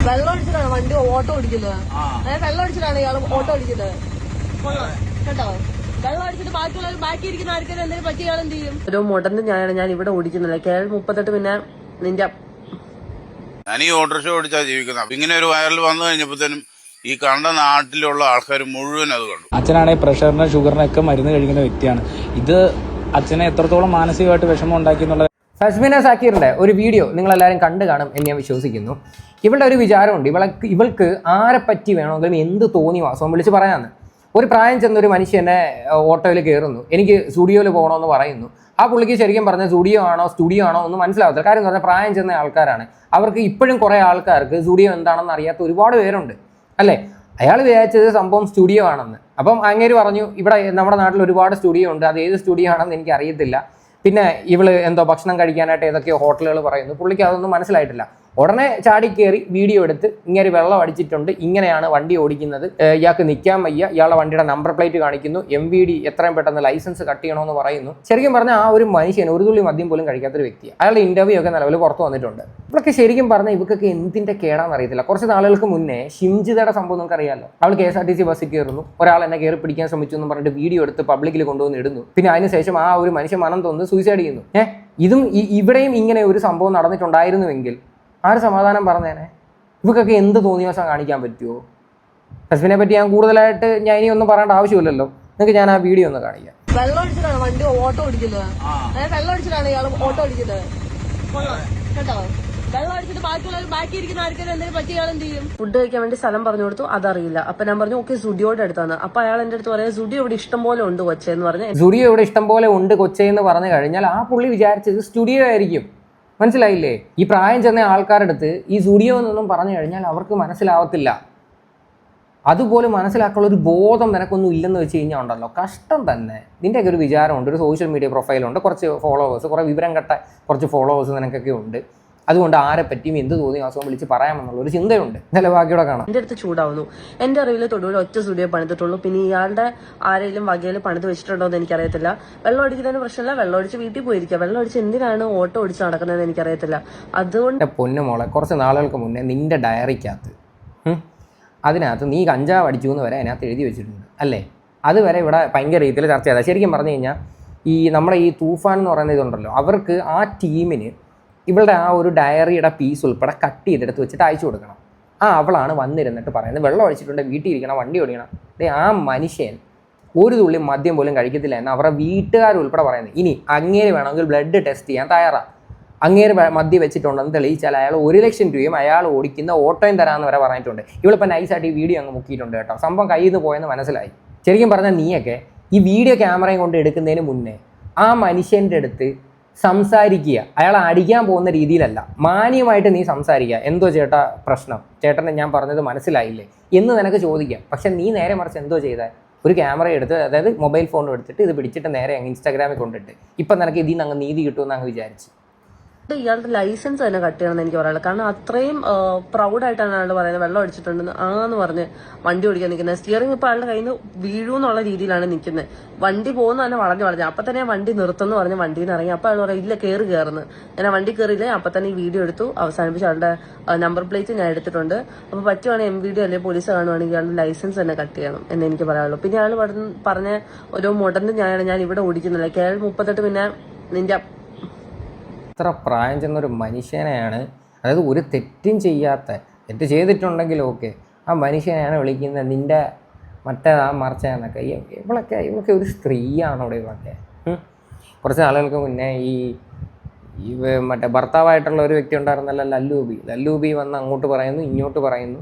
വെള്ളം അടിച്ചിട്ടാണ് വണ്ടി ഓട്ടോ ഓടിക്കുന്നത്. വെള്ളം അടിച്ചിട്ടാണ് ഇയാൾ ഓട്ടോ ഓടിക്കുന്നത് കേട്ടോ. വെള്ളം അടിച്ചിട്ട് ബാക്കിയുള്ള ബാക്കി ഇരിക്കുന്ന ആർക്കും എന്തെങ്കിലും പറ്റി ഇയാൾ എന്ത് ചെയ്യും? ഒരു മുടന്ന് ഞാൻ ഇവിടെ ഓടിക്കുന്നില്ല. കേരള 38 പിന്നെ നിന്റെ ഞാൻ ഈ ഓട്ടോറിക്ഷ ഓടിച്ചാ ജീവിക്കുന്നത്. ഇങ്ങനെ ഒരു വൈറൽ വന്നു കഴിഞ്ഞപ്പോഴത്തേനും ഈ കണ്ട നാട്ടിലുള്ള ആൾക്കാർ മുഴുവൻ അത് കണ്ടു. അച്ഛനാണെങ്കിൽ പ്രഷറിന് ഷുഗറിനൊക്കെ മരുന്ന് കഴിക്കുന്ന വ്യക്തിയാണ്. ഇത് അച്ഛനെ എത്രത്തോളം മാനസികമായിട്ട് വിഷമം ഉണ്ടാക്കി എന്നുള്ളത്. ഫസ്മിന സാക്കിറിന്റെ ഒരു വീഡിയോ നിങ്ങളെല്ലാവരും കണ്ടു കാണും എന്ന് ഞാൻ വിശ്വസിക്കുന്നു. ഇവളുടെ ഒരു വിചാരമുണ്ട്, ഇവൾക്ക് ആരെ പറ്റി വേണമെങ്കിലും എന്ത് തോന്നി വാസവും വിളിച്ച് പറയാമെന്ന്. ഒരു പ്രായം ചെന്നൊരു മനുഷ്യനെ ഓട്ടോയിൽ കയറുന്നു, എനിക്ക് സ്റ്റുഡിയോയിൽ പോകണമെന്ന് പറയുന്നു. ആ പുള്ളിക്ക് ശരിക്കും പറഞ്ഞ സ്റ്റുഡിയോ ആണോ ഒന്നും മനസ്സിലാവത്തില്ല. കാര്യം എന്ന് പറഞ്ഞാൽ പ്രായം ചെന്ന ആൾക്കാരാണ്. അവർക്ക് ഇപ്പോഴും കുറേ ആൾക്കാർക്ക് സ്റ്റുഡിയോ എന്താണെന്ന് അറിയാത്ത ഒരുപാട് പേരുണ്ട് അല്ലേ. അയാൾ വിചാരിച്ചത് സംഭവം സ്റ്റുഡിയോ ആണെന്ന്. അപ്പം അങ്ങേര് പറഞ്ഞു ഇവിടെ നമ്മുടെ നാട്ടിൽ ഒരുപാട് സ്റ്റുഡിയോ ഉണ്ട്, അത് ഏത് സ്റ്റുഡിയോ ആണെന്ന് എനിക്ക് അറിയത്തില്ല. പിന്നെ ഇവള് എന്തോ ഭക്ഷണം കഴിക്കാനായിട്ട് ഏതൊക്കെയോ ഹോട്ടലുകൾ പറയുന്നു. പുള്ളിക്ക് അതൊന്നും മനസ്സിലായിട്ടില്ല. ഉടനെ ചാടിക്കേറി വീഡിയോ എടുത്ത് ഇങ്ങനെ വെള്ളം അടിച്ചിട്ടുണ്ട്, ഇങ്ങനെയാണ് വണ്ടി ഓടിക്കുന്നത്, ഇയാൾക്ക് നിൽക്കാൻ വയ്യ, ഇയാളുടെ വണ്ടിയുടെ നമ്പർ പ്ലേറ്റ് കാണിക്കുന്നു, MVD എത്രയും പെട്ടെന്ന് ലൈസൻസ് കട്ട് ചെയ്യണമെന്ന് പറയുന്നു. ശരിക്കും പറഞ്ഞാൽ ആ ഒരു മനുഷ്യൻ ഒരു തുള്ളി മദ്യം പോലും കഴിക്കാത്തൊരു വ്യക്തിയാണ്. അയാളുടെ ഇന്റർവ്യൂ ഒക്കെ നിലവിൽ പുറത്തു വന്നിട്ടുണ്ട്. ഇവളൊക്കെ ശരിക്കും പറഞ്ഞാൽ ഇവക്കൊക്കെ എന്തിന്റെ കേടാന്ന് അറിയത്തില്ല. കുറച്ച് നാളുകൾക്ക് മുന്നേ ഷിംജിതയുടെ സംഭവം നമുക്ക് അറിയാമല്ലോ. അവൾ KSRTC ബസ്സിൽ കയറുന്നു, ഒരാൾ എന്നെ കയറി പിടിക്കാൻ ശ്രമിച്ചു എന്ന് പറഞ്ഞിട്ട് വീഡിയോ എടുത്ത് പബ്ലിക്കിൽ കൊണ്ടുവന്ന് ഇടുന്നു. പിന്നെ അതിനുശേഷം ആ ഒരു മനുഷ്യൻ മനം തോന്നുന്നു സൂയിസൈഡ് ചെയ്യുന്നു. ഇതും ഇവിടെയും ഇങ്ങനെ ഒരു സംഭവം നടന്നിട്ടുണ്ടായിരുന്നുവെങ്കിൽ ആര് സമാധാനം പറഞ്ഞേനെ? ഇവക്കൊക്കെ എന്ത് തോന്നിയ കാണിക്കാൻ പറ്റുമോ? ഫസ്മിനെ പറ്റി ഞാൻ കൂടുതലായിട്ട് ഞാൻ ഇനി ഒന്നും പറയേണ്ട ആവശ്യമില്ലല്ലോ. നിങ്ങൾക്ക് ഞാൻ ആ വീഡിയോ ഒന്ന് കാണിക്കാം. വെള്ളം അടിച്ചിട്ടാണ് വണ്ടി ഓട്ടോ ഓടിക്കുന്നത്. വെള്ളം അടിച്ചിട്ടാണ് ഇയാൾ ഓട്ടോ ഓടിക്കുന്നത് കേട്ടോ. വെള്ളം അടിച്ചിട്ട് ബാക്കിയുള്ള ബാക്കി ഇരിക്കുന്ന ആർക്കും എന്തെങ്കിലും പറ്റി ഇയാൾ എന്ത് ചെയ്യും? ഫുഡ് കഴിക്കാൻ വേണ്ടി സ്ഥലം പറഞ്ഞു കൊടുത്തു, അതറിയില്ല. അപ്പൊ ഞാൻ പറഞ്ഞു ഓക്കെ സുഡിയോയുടെ അടുത്താണ്. അപ്പൊ അയാൾ എന്റെ അടുത്ത് പറയാം സുഡിയോ ഇവിടെ ഇഷ്ടം പോലെ ഉണ്ട് കൊച്ചെ എന്ന് പറഞ്ഞ്. സുഡിയോ ഇവിടെ ഇഷ്ടം പോലെ ഉണ്ട് കൊച്ചെ എന്ന് പറഞ്ഞു കഴിഞ്ഞാൽ ആ പുള്ളി വിചാരിച്ചത് സ്റ്റുഡിയോ ആയിരിക്കും. മനസ്സിലായില്ലേ? ഈ പ്രായം ചെന്ന ആൾക്കാരുടെ അടുത്ത് ഈ സ്റ്റുഡിയോ എന്നൊന്നും പറഞ്ഞു കഴിഞ്ഞാൽ അവർക്ക് മനസ്സിലാവത്തില്ല. അതുപോലെ മനസ്സിലാക്കാനുള്ള ഒരു ബോധം നിനക്കൊന്നും ഇല്ലെന്ന് വെച്ച് കഴിഞ്ഞാൽ ഉണ്ടല്ലോ കഷ്ടം തന്നെ. നിൻ്റെയൊക്കെ ഒരു വിചാരമുണ്ട്, ഒരു സോഷ്യൽ മീഡിയ പ്രൊഫൈലുണ്ട്, കുറച്ച് ഫോളോവേഴ്സ്, കുറേ വിവരം കെട്ട കുറച്ച് ഫോളോവേഴ്സ് നിനക്കൊക്കെ ഉണ്ട്. അതുകൊണ്ട് ആരെ പറ്റിയും എന്ത് തോന്നി വാസവും വിളിച്ച് പറയാമെന്നുള്ള ഒരു ചിന്തയുണ്ട്. എന്നാലും ബാക്കിയോടെ കാണാം. എന്റെ അടുത്ത് ചൂടാവുന്നു. എന്റെ അറിവിൽ തൊടുപുഴ ഒറ്റ സ്റ്റുഡിയോ പണിതിട്ടുള്ളൂ. പിന്നെ ഇയാളുടെ ആരെങ്കിലും വകയിൽ പണിത് വെച്ചിട്ടുണ്ടോ എന്ന് എനിക്കറിയത്തില്ല. വെള്ളം അടിക്കുന്നതിന് പ്രശ്നമില്ല, വെള്ളം അടിച്ച് വീട്ടിൽ പോയിരിക്കുക. വെള്ളം അടിച്ച് എന്തിനാണ് ഓട്ടോ ഓടിച്ച് നടക്കുന്നതെന്ന് എനിക്കറിയത്തില്ല. അതുകൊണ്ട് പൊന്നുമോളെ, കുറച്ച് നാളുകൾക്ക് മുന്നേ നിന്റെ ഡയറിക്കകത്ത് അതിനകത്ത് നീ കഞ്ചാവ് അടിച്ചു എന്ന് വരെ അതിനകത്ത് എഴുതി വെച്ചിട്ടുണ്ട് അല്ലേ? അതുവരെ ഇവിടെ ഭയങ്കര രീതിയിൽ ചർച്ച ചെയ്താൽ ശരിക്കും പറഞ്ഞു കഴിഞ്ഞാൽ ഈ നമ്മുടെ ഈ തൂഫാൻ എന്ന് പറയുന്ന ഇതുണ്ടല്ലോ, അവർക്ക് ആ ടീമിന് ഇവളുടെ ആ ഒരു ഡയറിയുടെ പീസ് ഉൾപ്പെടെ കട്ട് ചെയ്തെടുത്ത് വെച്ചിട്ട് അയച്ചു കൊടുക്കണം. അവളാണ് വന്നിരുന്നിട്ട് പറയുന്നത് വെള്ളം ഒഴിച്ചിട്ടുണ്ട്, വീട്ടിൽ ഇരിക്കണം, വണ്ടി ഓടിക്കണം. ആ മനുഷ്യൻ ഒരു തുള്ളി മദ്യം പോലും കഴിക്കത്തില്ല എന്ന് അവരുടെ വീട്ടുകാരുൾപ്പെടെ പറയുന്നത്. ഇനി അങ്ങേര് വേണമെങ്കിൽ ബ്ലഡ് ടെസ്റ്റ് ചെയ്യാൻ തയ്യാറാണ്. അങ്ങേര് മദ്യം വെച്ചിട്ടുണ്ടെന്ന് തെളിയിച്ചാൽ അയാൾ 1 ലക്ഷം രൂപയും അയാൾ ഓടിക്കുന്ന ഓട്ടോയും തരാമെന്ന് വരെ പറഞ്ഞിട്ടുണ്ട്. ഇവളിപ്പോൾ നൈസായിട്ട് ഈ വീഡിയോ അങ്ങ് മുക്കിയിട്ടുണ്ട് കേട്ടോ. സംഭവം കയ്യിൽ നിന്ന് പോയെന്ന് മനസ്സിലായി. ശരിക്കും പറഞ്ഞാൽ നീയൊക്കെ ഈ വീഡിയോ ക്യാമറയും കൊണ്ട് എടുക്കുന്നതിന് മുന്നേ ആ മനുഷ്യൻ്റെ അടുത്ത് സംസാരിക്കുക. അയാളെ അടിക്കാൻ പോകുന്ന രീതിയിലല്ല, മാന്യമായിട്ട് നീ സംസാരിക്കുക. എന്തോ ചേട്ടാ പ്രശ്നം, ചേട്ടനെ ഞാൻ പറഞ്ഞത് മനസ്സിലായില്ലേ എന്ന് നിനക്ക് ചോദിക്കാം. പക്ഷെ നീ നേരെ മറിച്ച് എന്തോ ചെയ്താൽ ഒരു ക്യാമറ എടുത്ത്, അതായത് മൊബൈൽ ഫോൺ എടുത്തിട്ട് ഇത് പിടിച്ചിട്ട് നേരെ അങ്ങ് ഇൻസ്റ്റാഗ്രാമിൽ കൊണ്ടിട്ട് ഇപ്പം നിനക്ക് ഇതിൽ നിന്ന് അങ്ങ് നീതി കിട്ടുമെന്ന് അങ്ങ് വിചാരിച്ചു. ഇയാളുടെ ലൈസൻസ് തന്നെ കട്ട് ചെയ്യണമെന്ന് എനിക്ക് പറയാനുള്ളത്. കാരണം അത്രയും പ്രൗഡായിട്ടാണ് അയാൾ പറയുന്നത് വെള്ളം അടിച്ചിട്ടുണ്ടെന്ന് ആന്ന് പറഞ്ഞ് വണ്ടി ഓടിക്കാൻ നിൽക്കുന്നത്. സ്റ്റിയറിംഗ് ഇപ്പോൾ അയാളുടെ കയ്യിൽ നിന്ന് വീഴൂന്നുള്ള രീതിയിലാണ് നിൽക്കുന്നത്. വണ്ടി പോകുന്ന തന്നെ വളഞ്ഞു അപ്പം തന്നെ വണ്ടി നിർത്തുമെന്ന് പറഞ്ഞ് വണ്ടിയിൽ നിന്ന് ഇറങ്ങി. അപ്പോൾ അയാൾ പറയാം ഇല്ല കയറുന്നു. ഞാൻ ആ വണ്ടി കയറിയില്ലേ അപ്പം തന്നെ ഈ വീഡിയോ എടുത്തു അവസാനിപ്പിച്ച് അയാളുടെ നമ്പർ പ്ലേറ്റ് ഞാൻ എടുത്തിട്ടുണ്ട്. അപ്പോൾ പറ്റുവാണെങ്കിൽ MVD അല്ലെങ്കിൽ പോലീസ് കാണുവാണെങ്കിൽ ഇയാളുടെ ലൈസൻസ് തന്നെ കട്ട് ചെയ്യണം എന്ന് എനിക്ക് പറയാനുള്ളൂ. പിന്നെ അയാൾ പറഞ്ഞ ഒരു മുടന്ന് ഞാൻ ഇവിടെ ഓടിക്കുന്നില്ല. കേരള 38 പിന്നെ നിന്റെ ഇത്ര പ്രായം ചെന്നൊരു മനുഷ്യനെയാണ്, അതായത് ഒരു തെറ്റും ചെയ്യാത്ത, തെറ്റ് ചെയ്തിട്ടുണ്ടെങ്കിൽ ഓക്കെ, ആ മനുഷ്യനെയാണ് വിളിക്കുന്നത് നിൻ്റെ മറ്റേ ആ മറിച്ചെന്നൊക്കെ. ഇവളൊക്കെ ഒരു സ്ത്രീയാണോ ഇവളൊക്കെ? കുറച്ച് നാളുകൾക്ക് മുന്നേ ഈ മറ്റേ ഭർത്താവായിട്ടുള്ള ഒരു വ്യക്തി ഉണ്ടായിരുന്നല്ലോ, ലല്ലൂബി വന്ന് അങ്ങോട്ട് പറയുന്നു ഇങ്ങോട്ട് പറയുന്നു.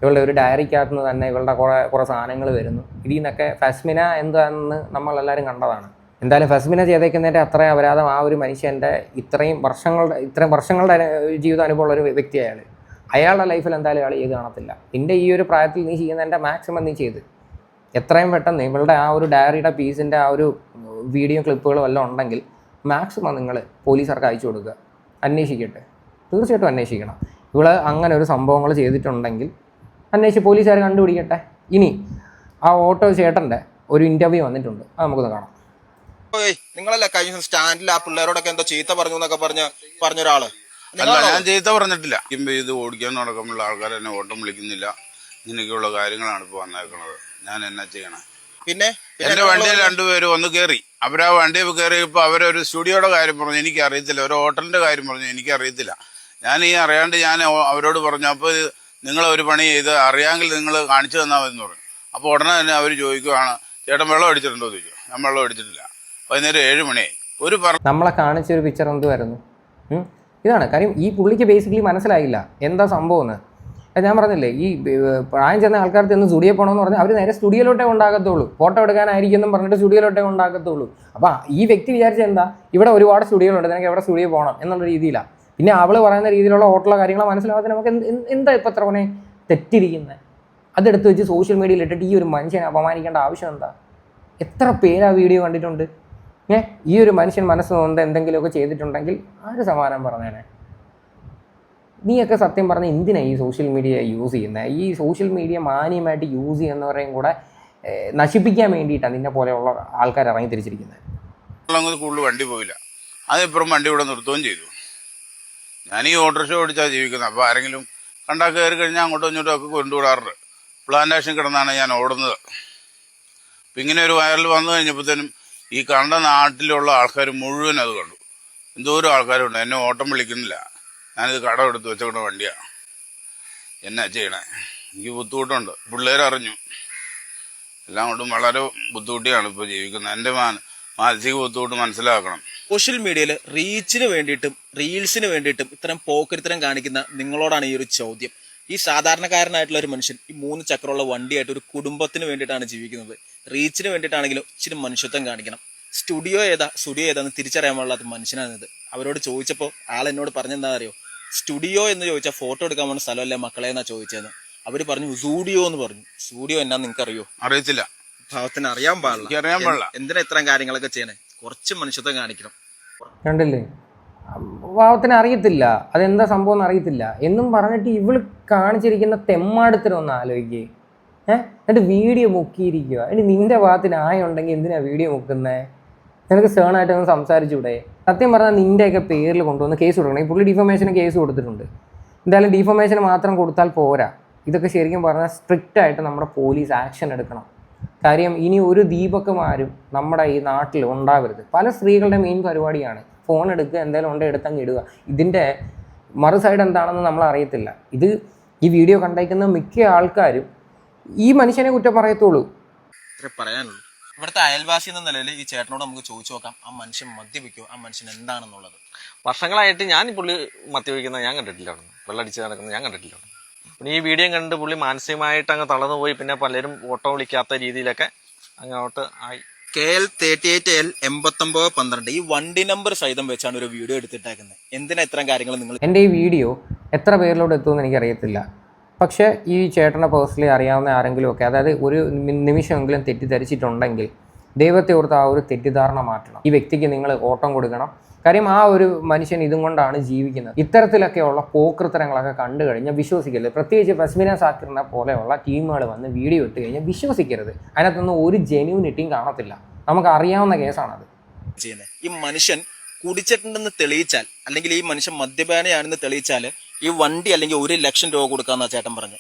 ഇവളുടെ ഒരു ഡയറിക്കകത്ത് നിന്ന് തന്നെ ഇവളുടെ കുറേ സാധനങ്ങൾ വരുന്നു. ഇതിൽ നിന്നൊക്കെ ഫസ്മിന എന്താണെന്ന് നമ്മളെല്ലാവരും കണ്ടതാണ്. എന്തായാലും ഫസ്മിന ചെയ്തേക്കുന്നതിൻ്റെ അത്രയും അപരാധം ആ ഒരു മനുഷ്യൻ്റെ ഇത്രയും വർഷങ്ങളുടെ ജീവിതാനുഭവമുള്ള ഒരു വ്യക്തിയാണ് അയാളുടെ ലൈഫിൽ എന്തായാലും അയാൾ ചെയ്ത് കാണത്തില്ല. നിൻ്റെ ഈ ഒരു പ്രായത്തിൽ നീ ചെയ്യുന്നതിൻ്റെ മാക്സിമം നീ ചെയ്ത് എത്രയും പെട്ടെന്ന് ഇവളുടെ ആ ഒരു ഡയറിയുടെ പീസിൻ്റെ ആ ഒരു വീഡിയോ ക്ലിപ്പുകളും എല്ലാം ഉണ്ടെങ്കിൽ മാക്സിമം നിങ്ങൾ പോലീസുകാർക്ക് അയച്ചു കൊടുക്കുക. അന്വേഷിക്കട്ടെ, തീർച്ചയായിട്ടും അന്വേഷിക്കണം. ഇവള് അങ്ങനെ ഒരു സംഭവങ്ങൾ ചെയ്തിട്ടുണ്ടെങ്കിൽ അന്വേഷിച്ച് പോലീസുകാർ കണ്ടുപിടിക്കട്ടെ. ഇനി ആ ഓട്ടോ ചേട്ടൻ്റെ ഒരു ഇൻ്റർവ്യൂ വന്നിട്ടുണ്ട്, അത് നമുക്കൊന്ന് കാണാം. നിങ്ങളല്ലേ കഴിഞ്ഞ സ്റ്റാൻഡിൽ ആ പിള്ളേരോടൊക്കെ എന്തോ ചീത്ത പറഞ്ഞു എന്നൊക്കെ പറഞ്ഞൊരാള് അല്ല, ഞാൻ ചീത്ത പറഞ്ഞിട്ടില്ല. ഇത് ഓടിക്കാൻ നടക്കുമ്പോൾ ആൾക്കാർ എന്നെ ഓട്ടം വിളിക്കുന്നില്ല. ഇങ്ങനെയൊക്കെയുള്ള കാര്യങ്ങളാണ് ഇപ്പൊ വന്നേക്കുന്നത്. ഞാൻ എന്നാ ചെയ്യണേ? പിന്നെ എന്റെ വണ്ടിയിൽ രണ്ടുപേരും ഒന്ന് കയറി. അവരാ വണ്ടിയിൽ കയറിയപ്പോ അവരൊരു സ്റ്റുഡിയോയുടെ കാര്യം പറഞ്ഞു, എനിക്ക് അറിയത്തില്ല. ഒരു ഹോട്ടലിന്റെ കാര്യം പറഞ്ഞു, എനിക്ക് അറിയത്തില്ല. ഞാൻ അറിയാണ്ട് ഞാൻ അവരോട് പറഞ്ഞു, അപ്പൊ നിങ്ങൾ ഒരു പണി ചെയ്ത് അറിയാമെങ്കിൽ നിങ്ങൾ കാണിച്ചു തന്നാൽ മതി എന്ന് പറഞ്ഞു. അപ്പൊ ഉടനെ തന്നെ അവർ ചോദിക്കുവാണ്, ചേട്ടൻ വെള്ളം അടിച്ചിട്ടുണ്ടോ എന്ന് ചോദിച്ചു. ഞാൻ വെള്ളം അടിച്ചിട്ടില്ല. വൈകുന്നേരം 7 മണിയായി. ഒരു നമ്മളെ കാണിച്ചൊരു പിക്ചർ എന്തുവായിരുന്നു? ഇതാണ് കാര്യം. ഈ പുള്ളിക്ക് ബേസിക്കലി മനസ്സിലായില്ല എന്താ സംഭവം എന്ന്. ഞാൻ പറഞ്ഞില്ലേ, ഈ പ്രായം ചെന്ന ആൾക്കാർക്ക് ഒന്ന് സ്റ്റുഡിയോ പോകണമെന്ന് പറഞ്ഞാൽ അവർ നേരെ സ്റ്റുഡിയോയിലോട്ടേ ഉണ്ടാകത്തുള്ളൂ. ഫോട്ടോ എടുക്കാനായിരിക്കും എന്നും പറഞ്ഞിട്ട് സ്റ്റുഡിയോയിലോട്ടേ ഉണ്ടാകത്തുള്ളൂ. അപ്പോൾ ഈ വ്യക്തി വിചാരിച്ച എന്താ, ഇവിടെ ഒരുപാട് സ്റ്റുഡിയോകളുണ്ട്, നിനക്ക് എവിടെ സ്റ്റുഡിയോ പോകണം എന്നുള്ള രീതിയിലാണ്. പിന്നെ അവൾ പറയുന്ന രീതിയിലുള്ള ഹോട്ടലോ കാര്യങ്ങളോ മനസ്സിലാവാതെ നമുക്ക് എന്താ ഇപ്പം എത്ര മണി തെറ്റിരിക്കുന്നത്? അതെടുത്ത് വെച്ച് സോഷ്യൽ മീഡിയയിൽ ഇട്ടിട്ട് ഈ ഒരു മനുഷ്യനെ അപമാനിക്കേണ്ട ആവശ്യം എന്താ? എത്ര പേര് ആ വീഡിയോ കണ്ടിട്ടുണ്ട്? ഈ ഒരു മനുഷ്യൻ മനസ്സ് നൊന്ത് എന്തെങ്കിലുമൊക്കെ ചെയ്തിട്ടുണ്ടെങ്കിൽ ആര് സമാധാനം പറഞ്ഞേനെ? നീയൊക്കെ സത്യം പറഞ്ഞാൽ എന്തിനാണ് ഈ സോഷ്യൽ മീഡിയ യൂസ് ചെയ്യുന്നത്? ഈ സോഷ്യൽ മീഡിയ മാന്യമായിട്ട് യൂസ് ചെയ്യുന്നവരെയും കൂടെ നശിപ്പിക്കാൻ വേണ്ടിയിട്ടാണ് നിന്നെ പോലെയുള്ള ആൾക്കാർ ഇറങ്ങി തിരിച്ചിരിക്കുന്നത്. കൂടുതൽ വണ്ടി പോയില്ല. അതിപ്പുറം വണ്ടി ഇവിടെ നിർത്തുകയും ചെയ്തു. ഞാൻ ഈ ഓട്ടോറിക്ഷ ഓടിച്ചാൽ ജീവിക്കുന്നത്. അപ്പോൾ ആരെങ്കിലും കണ്ടാൽ കയറി കഴിഞ്ഞാൽ അങ്ങോട്ടും ഇങ്ങോട്ടും ഒക്കെ കൊണ്ടുവിടാറുണ്ട്. പ്ലാന്റേഷൻ കിടന്നാണ് ഞാൻ ഓടുന്നത്. അപ്പം ഇങ്ങനെ ഒരു വയറിൽ വന്നു കഴിഞ്ഞപ്പോഴത്തേനും ഈ കണ്ട നാട്ടിലുള്ള ആൾക്കാർ മുഴുവൻ അത് കണ്ടു. എന്തോരം ആൾക്കാരുണ്ട്. എന്നെ ഓട്ടം വിളിക്കുന്നില്ല. ഞാനിത് കടം എടുത്ത് വെച്ചോണ്ട വണ്ടിയാണ്. എന്നാ ചെയ്യണേ? എനിക്ക് ബുദ്ധിമുട്ടുണ്ട്. പിള്ളേരറിഞ്ഞു. എല്ലാം കൊണ്ടും വളരെ ബുദ്ധിമുട്ടിയാണ് ഇപ്പോൾ ജീവിക്കുന്നത്. എൻ്റെ മാനസിക ബുദ്ധിമുട്ട് മനസ്സിലാക്കണം. സോഷ്യൽ മീഡിയയിൽ റീച്ചിന് വേണ്ടിയിട്ടും റീൽസിന് വേണ്ടിയിട്ടും ഇത്തരം പോക്കരിത്തരം കാണിക്കുന്ന നിങ്ങളോടാണ് ഈ ഒരു ചോദ്യം. ഈ സാധാരണക്കാരനായിട്ടുള്ള ഒരു മനുഷ്യൻ ഈ 3 ചക്രമുള്ള വണ്ടിയായിട്ട് ഒരു കുടുംബത്തിന് വേണ്ടിയിട്ടാണ് ജീവിക്കുന്നത്. റീച്ചിന് വേണ്ടിയിട്ടാണെങ്കിലും ഇച്ചിരി മനുഷ്യത്വം കാണിക്കണം. സ്റ്റുഡിയോ ഏതാന്ന് തിരിച്ചറിയാൻ പാടില്ലാത്ത മനുഷ്യനാണിത്. അവരോട് ചോദിച്ചപ്പോൾ ആൾ എന്നോട് പറഞ്ഞെന്താ അറിയോ, സ്റ്റുഡിയോ എന്ന് ചോദിച്ചാൽ ഫോട്ടോ എടുക്കാൻ വേണ്ട സ്ഥലമല്ലേ മക്കളെ എന്നാ ചോദിച്ചതെന്ന്. അവര് പറഞ്ഞു സ്റ്റുഡിയോ എന്ന് പറഞ്ഞു. സ്റ്റുഡിയോ എന്നാ നിങ്ങൾക്ക് അറിയോ? അറിയത്തില്ല. ഭാവത്തിന് അറിയാൻ പാടില്ല. എന്തിനാ ഇത്തരം കാര്യങ്ങളൊക്കെ ചെയ്യണേ? കുറച്ച് മനുഷ്യത്വം കാണിക്കണം. കണ്ടില്ലേ, ഭാവത്തിന് അറിയത്തില്ല അതെന്താ സംഭവം എന്ന് അറിയത്തില്ല എന്നും പറഞ്ഞിട്ട് ഇവള് കാണിച്ചിരിക്കുന്ന തെമ്മാടത്തിനും ഒന്ന് ആലോചിക്കേ. എന്നിട്ട് വീഡിയോ മുക്കിയിരിക്കുക. ഇനി നിന്റെ ഭാഗത്തിന് ആയുണ്ടെങ്കിൽ എന്തിനാ വീഡിയോ മുക്കുന്നേ? നിനക്ക് സേണായിട്ടൊന്ന് സംസാരിച്ചൂടെ? സത്യം പറഞ്ഞാൽ നിൻ്റെയൊക്കെ പേരിൽ കൊണ്ടുവന്ന് കേസ് കൊടുക്കണം. ഈ പുള്ളി ഡിഫമേഷന് കേസ് കൊടുത്തിട്ടുണ്ട്. എന്തായാലും ഡിഫമേഷന് മാത്രം കൊടുത്താൽ പോരാ. ഇതൊക്കെ ശരിക്കും പറഞ്ഞാൽ സ്ട്രിക്റ്റ് ആയിട്ട് നമ്മുടെ പോലീസ് ആക്ഷൻ എടുക്കണം. കാര്യം ഇനി ഒരു ദീപക്കുമാരും നമ്മുടെ ഈ നാട്ടിൽ ഉണ്ടാവരുത്. പല സ്ത്രീകളുടെ മെയിൻ പരിപാടിയാണ് ഫോൺ എടുക്കുക, എന്തെങ്കിലും ഉണ്ടെങ്കിൽ എടുത്തങ്ങ് ഇടുക. ഇതിൻ്റെ മറു സൈഡ് എന്താണെന്ന് നമ്മൾ അറിയത്തില്ല. ഈ വീഡിയോ കണ്ടേക്കുന്ന മിക്ക ആൾക്കാരും ഈ മനുഷ്യനെ കുറ്റം പറയത്തുള്ളൂ. പറയാനുള്ളൂ. ഇവിടുത്തെ അയൽവാസി എന്ന നിലയിൽ ഈ ചേട്ടനോട് നമുക്ക് ചോദിച്ചു നോക്കാം, ആ മനുഷ്യൻ മദ്യപിക്കോ, ആ മനുഷ്യൻ എന്താണെന്നുള്ളത്. വർഷങ്ങളായിട്ട് ഞാൻ പുള്ളി മദ്യപിക്കുന്നത് ഞാൻ കണ്ടിട്ടില്ല. അവിടെ വെള്ളടിച്ച് നടക്കുന്നത് ഞാൻ കണ്ടിട്ടില്ല. പിന്നെ ഈ വീഡിയോ കണ്ട് പുള്ളി മാനസികമായിട്ട് അങ്ങ് തളർന്നു പോയി. പിന്നെ പലരും ഓട്ടോ വിളിക്കാത്ത രീതിയിലൊക്കെ അങ്ങോട്ട് ആയി. KL 38L 8912 ഈ വണ്ടി നമ്പർ സഹിതം വെച്ചാണ് ഒരു വീഡിയോ എടുത്തിട്ടേക്കുന്നത്. എന്തിനാ ഇത്തരം കാര്യങ്ങൾ നിങ്ങൾ? എൻ്റെ ഈ വീഡിയോ എത്ര പേരിലോട്ട് എത്തുമെന്ന് എനിക്കറിയത്തില്ല. പക്ഷേ ഈ ചേട്ടനെ പേഴ്സണലി അറിയാവുന്ന ആരെങ്കിലുമൊക്കെ, അതായത് ഒരു നിമിഷമെങ്കിലും തെറ്റിദ്ധരിച്ചിട്ടുണ്ടെങ്കിൽ ദൈവത്തെ ഓർത്ത് ആ ഒരു തെറ്റിദ്ധാരണ മാറ്റണം. ഈ വ്യക്തിക്ക് നിങ്ങൾ ഓട്ടം കൊടുക്കണം. കാര്യം ആ ഒരു മനുഷ്യൻ ഇതും കൊണ്ടാണ് ജീവിക്കുന്നത്. ഇത്തരത്തിലൊക്കെയുള്ള പോക്കൃത്തരങ്ങളൊക്കെ കണ്ടു കഴിഞ്ഞാൽ വിശ്വസിക്കരുത്. പ്രത്യേകിച്ച് ഫസ്മിന സാക്കിറിനെ പോലെയുള്ള ടീമുകൾ വന്ന് വീഡിയോ ഇട്ട് കഴിഞ്ഞാൽ വിശ്വസിക്കരുത്. അതിനകത്തൊന്നും ഒരു ജെന്യൂനിറ്റിയും കാണത്തില്ല. നമുക്ക് അറിയാവുന്ന കേസാണത്. ഈ മനുഷ്യൻ കുടിച്ചിട്ടുണ്ടെന്ന് തെളിയിച്ചാൽ, അല്ലെങ്കിൽ ഈ മനുഷ്യൻ മദ്യപാനിയാണെന്ന് തെളിയിച്ചാൽ ഈ വണ്ടി അല്ലെങ്കിൽ 1 ലക്ഷം രൂപ കൊടുക്കാന്നാ ചേട്ടൻ പറഞ്ഞു.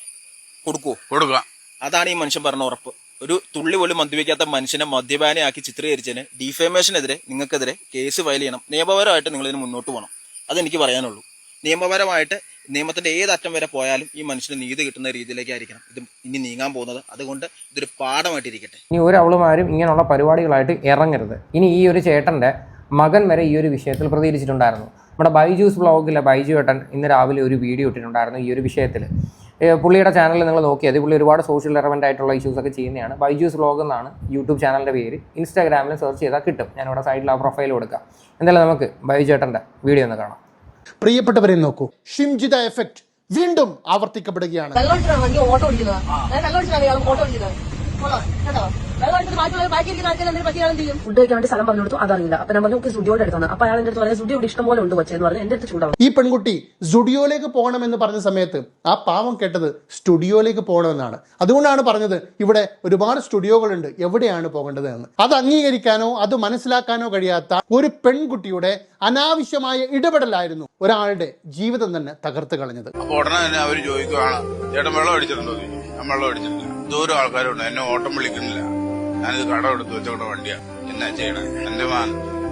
കൊടുക്കാം. അതാണ് ഈ മനുഷ്യൻ പറഞ്ഞ ഉറപ്പ്. ഒരു തുള്ളി പോലും മദ്യപിക്കാത്ത മനുഷ്യനെ മദ്യപാനിയാക്കി ചിത്രീകരിച്ചതിന് ഡിഫേമേഷനെതിരെ നിങ്ങൾക്കെതിരെ കേസ് ഫയൽ ചെയ്യണം. നിയമപരമായിട്ട് നിങ്ങളിതിന് മുന്നോട്ട് പോകണം. അതെനിക്ക് പറയാനുള്ളൂ. നിയമപരമായിട്ട് നിയമത്തിന്റെ ഏതറ്റം വരെ പോയാലും ഈ മനുഷ്യന് നീതി കിട്ടുന്ന രീതിയിലേക്കായിരിക്കണം ഇത് ഇനി നീങ്ങാൻ പോകുന്നത്. അതുകൊണ്ട് ഇതൊരു പാഠമായിട്ടിരിക്കട്ടെ. ഇനി ഒരു അവളുമാരും ഇങ്ങനെയുള്ള പരിപാടികളായിട്ട് ഇറങ്ങരുത്. ഇനി ഈ ഒരു ചേട്ടൻ്റെ മകൻ വരെ ഈ ഒരു വിഷയത്തിൽ പ്രതികരിച്ചിട്ടുണ്ടായിരുന്നു. നമ്മുടെ ബൈജൂസ് വ്ളോഗിലെ ബൈജു ഏട്ടൻ ഇന്ന് രാവിലെ ഒരു വീഡിയോ ഇട്ടിട്ടുണ്ടായിരുന്നു ഈ ഒരു വിഷയത്തിൽ. പുള്ളിയുടെ ചാനലിൽ നിങ്ങൾ നോക്കിയത് പുള്ളി ഒരുപാട് സോഷ്യൽ റെലവൻ്റ് ആയിട്ടുള്ള ഇഷ്യൂസൊക്കെ ചെയ്യുന്നതാണ്. ബൈജൂസ് വ്ളോഗ് എന്നാണ് യൂട്യൂബ് ചാനലിൻ്റെ പേര്. ഇൻസ്റ്റാഗ്രാമിൽ സെർച്ച് ചെയ്താൽ കിട്ടും. ഞാനിവിടെ സൈഡിൽ ആ പ്രൊഫൈൽ കൊടുക്കാം. എന്തായാലും നമുക്ക് ബൈജു ഏട്ടൻ്റെ വീഡിയോ ഒന്ന് കാണാം. പ്രിയപ്പെട്ടവരെ നോക്കൂ, ഷിംജിത എഫക്ട് വീണ്ടും ആവർത്തിക്കപ്പെടുകയാണ്. ഫുഡ് കഴിക്കാൻ വേണ്ടി സ്ഥലം പറഞ്ഞു കൊടുത്തു, അതറിയില്ല. അപ്പൊ ഞാൻ പറഞ്ഞു ഓക്കെ സ്റ്റുഡിയോയുടെ അടുത്താണ്. അപ്പൊ അയാൾ എന്റെ അടുത്ത് പറയാം സ്റ്റുഡിയോ ഇവിടെ ഇഷ്ടം പോലെ ഉണ്ട് വെച്ചെന്ന് പറഞ്ഞു എന്റെ അടുത്ത് ചൂടാവും. ഈ പെൺകുട്ടി സ്റ്റുഡിയോയിലേക്ക് പോകണമെന്ന് പറഞ്ഞ സമയത്ത് ആ പാവം കേട്ടത് സ്റ്റുഡിയോയിലേക്ക് പോകണമെന്നാണ്. അതുകൊണ്ടാണ് പറഞ്ഞത് ഇവിടെ ഒരുപാട് സ്റ്റുഡിയോകളുണ്ട്, എവിടെയാണ് പോകേണ്ടത് എന്ന്. അത് അംഗീകരിക്കാനോ അത് മനസ്സിലാക്കാനോ കഴിയാത്ത ഒരു പെൺകുട്ടിയുടെ അനാവശ്യമായ ഇടപെടലായിരുന്നു ഒരാളുടെ ജീവിതം തന്നെ തകർത്ത് കളഞ്ഞത്. അപ്പൊ ഉടനെ തന്നെ അവര് ചോദിക്കുവാണ് ചേട്ടൻ വെള്ളം അടിച്ചിട്ടുണ്ടോ? ഞാൻ വെള്ളം അടിച്ചിട്ടില്ല. ദൂരം ആൾക്കാരുണ്ട്, എന്നെ ഓട്ടം വിളിക്കുന്നില്ല, ഞാനിത് കടം എടുത്ത് വെച്ചോണ്ട വണ്ടിയാ, എന്നാ ചെയ്യണേ? എന്റെ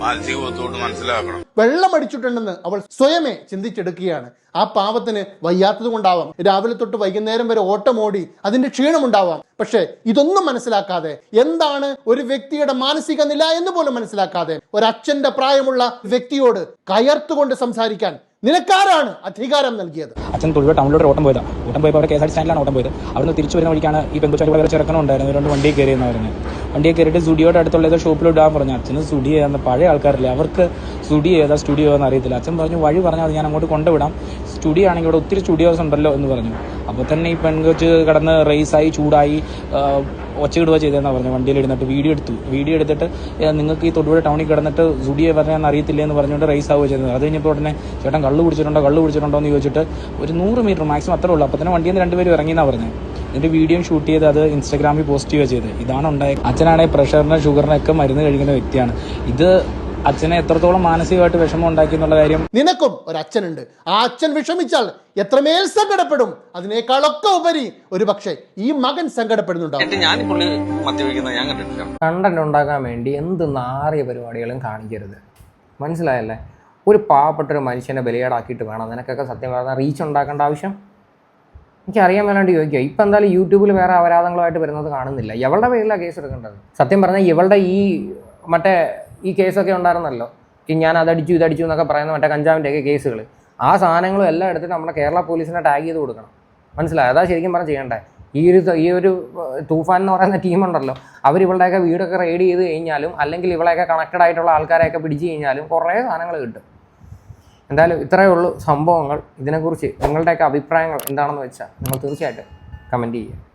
മാനസിക ബുദ്ധിമുട്ട് മനസ്സിലാക്കണം. വെള്ളം അടിച്ചിട്ടുണ്ടെന്ന് അവൾ സ്വയമേ ചിന്തിച്ചെടുക്കുകയാണ്. ആ പാവത്തിന് വയ്യാത്തത് കൊണ്ടാവാം, രാവിലെ തൊട്ട് വൈകുന്നേരം വരെ ഓട്ടമോടി അതിന്റെ ക്ഷീണമുണ്ടാവാം. പക്ഷെ ഇതൊന്നും മനസ്സിലാക്കാതെ, എന്താണ് ഒരു വ്യക്തിയുടെ മാനസിക നില എന്ന് പോലും മനസ്സിലാക്കാതെ, ഒരച്ഛന്റെ പ്രായമുള്ള വ്യക്തിയോട് കയർത്തുകൊണ്ട് സംസാരിക്കാൻ നിനക്കാരാണ് അധികാരം നൽകിയത്? അച്ഛൻ തൊഴിൽ ടൗണിലോട്ട് ഓട്ടം പോയതാണ്. ഓട്ടം പോയപ്പോൾ അവിടെ KSRTC സ്റ്റാൻഡിലാണ് ഓട്ടം പോയത്. അവിടുന്ന് തിരിച്ചു വരുന്ന വഴിക്കാണ് ഈ പെൺകുച്ചാരി വളരെ ചെറുക്കനുണ്ടായിരുന്നു. 2 വണ്ടിയെ കയറിയെന്ന് പറഞ്ഞു. വണ്ടിയെ കയറിയിട്ട് സ്റ്റുഡിയോയുടെ അടുത്തുള്ള ഏതോ ഷോപ്പിൽ ഇടാൻ പറഞ്ഞു. അച്ഛന് സ്റ്റുഡിയോ എന്ന പഴയ ആൾക്കാരില്ല, അവർക്ക് സ്റ്റുഡിയോ എന്ന് അറിയത്തില്ല. അച്ഛൻ പറഞ്ഞു വഴി പറഞ്ഞാൽ അത് ഞാൻ അങ്ങോട്ട് കൊണ്ടുവിടാം, സ്റ്റുഡിയോ ആണെങ്കിൽ ഇവിടെ ഒത്തിരി സ്റ്റുഡിയോസ് ഉണ്ടല്ലോ എന്ന് പറഞ്ഞു. അപ്പോൾ തന്നെ ഈ പെൺകൊച്ച് കിടന്ന് റേസായി ചൂടായി ഒച്ചയിടുക ചെയ്തതെന്നാണ് പറഞ്ഞു. വണ്ടിയിൽ ഇരുന്നിട്ട് വീഡിയോ എടുത്തിട്ട് നിങ്ങൾക്ക് ഈ തൊടുപുഴ ടൗണിൽ കിടന്നിട്ട് സ്റ്റുഡിയോ പറഞ്ഞാൽ അറിയത്തില്ല എന്ന് പറഞ്ഞുകൊണ്ട് റേസ് ആവുക ചെയ്തത്. അത് കഴിഞ്ഞപ്പോൾ ഉടനെ ചേട്ടൻ കള്ളു കുടിച്ചിട്ടുണ്ടോ എന്ന് ചോദിച്ചിട്ട് ഒരു 100 മീറ്റർ മാക്സിമം അത്രേ ഉള്ളൂ. അപ്പോൾ തന്നെ വണ്ടിയിൽ നിന്ന് 2 പേരും ഇറങ്ങിയെന്നാണ് പറഞ്ഞത്. എന്നിട്ട് വീഡിയോ ഷൂട്ട് ചെയ്ത് അത് ഇൻസ്റ്റാഗ്രാമിൽ പോസ്റ്റ് ചെയ്യുക ചെയ്തത്. ഇതാണ് ഉണ്ടായത്. അച്ഛനാണെങ്കിൽ പ്രഷറിന് ഷുഗറിനൊക്കെ മരുന്ന് കഴിക്കുന്ന വ്യക്തിയാണ്. ഇത് അച്ഛനെ എത്രത്തോളം മാനസികമായിട്ട് വിഷമം ഉണ്ടാക്കി എന്നുള്ള കാര്യം. നിനക്കും ഒരു അച്ഛനുണ്ട്. ആ അച്ഛൻ വിഷമിച്ചാൽ എത്രമേൽ സങ്കടപ്പെടും. അതിനേക്കാളൊക്കെ ഉപരി ഒരു പക്ഷേ ഈ മകൻ സങ്കടപ്പെടുന്നുണ്ടാവും. ഞാൻ പുള്ളി മദ്യപിക്കുന്നത് ഞാൻ കണ്ടിട്ടില്ല. കണ്ടന്റ് ഉണ്ടാക്കാൻ വേണ്ടി എന്ത് നാറിയ പരിപാടികളും കാണിക്കരുത്, മനസ്സിലായല്ലേ? ഒരു പാവപ്പെട്ടൊരു മനുഷ്യനെ ബലിയാടാക്കിയിട്ട് വേണം നിനക്കൊക്കെ സത്യം പറഞ്ഞാൽ റീച്ച് ഉണ്ടാക്കേണ്ട ആവശ്യം? എനിക്കറിയാൻ വേണ്ടി ചോദിക്കുക. ഇപ്പം എന്തായാലും യൂട്യൂബിൽ വേറെ അപരാധങ്ങളുമായിട്ട് വരുന്നത് കാണുന്നില്ല. ഇവളുടെ പേരിലാണ് കേസ് എടുക്കേണ്ടത്. സത്യം പറഞ്ഞാൽ ഇവളുടെ ഈ കേസൊക്കെ ഉണ്ടായിരുന്നല്ലോ, ഞാൻ അതടിച്ചു ഇതടിച്ചു എന്നൊക്കെ പറയുന്ന മറ്റേ കഞ്ചാവിൻ്റെയൊക്കെ കേസുകൾ, ആ സാധനങ്ങളും എല്ലാം എടുത്തിട്ട് നമ്മുടെ കേരള പോലീസിനെ ടാഗ് ചെയ്ത് കൊടുക്കണം. മനസ്സിലായോ? അതാ ശരിക്കും പറഞ്ഞാൽ ചെയ്യണ്ടേ. ഈ ഒരു തൂഫാൻ എന്ന് പറയുന്ന ടീമുണ്ടല്ലോ, അവർ ഇവളുടെയൊക്കെ വീടൊക്കെ റെയ്ഡ് ചെയ്ത് കഴിഞ്ഞാലും അല്ലെങ്കിൽ ഇവളെയൊക്കെ കണക്റ്റഡ് ആയിട്ടുള്ള ആൾക്കാരെയൊക്കെ പിടിച്ച് കഴിഞ്ഞാലും കുറേ സാധനങ്ങൾ കിട്ടും. എന്തായാലും ഇത്രയേ ഉള്ളൂ സംഭവങ്ങൾ. ഇതിനെക്കുറിച്ച് നിങ്ങളുടെയൊക്കെ അഭിപ്രായങ്ങൾ എന്താണെന്ന് വെച്ചാൽ നിങ്ങൾ തീർച്ചയായിട്ടും കമൻറ്റ് ചെയ്യുക.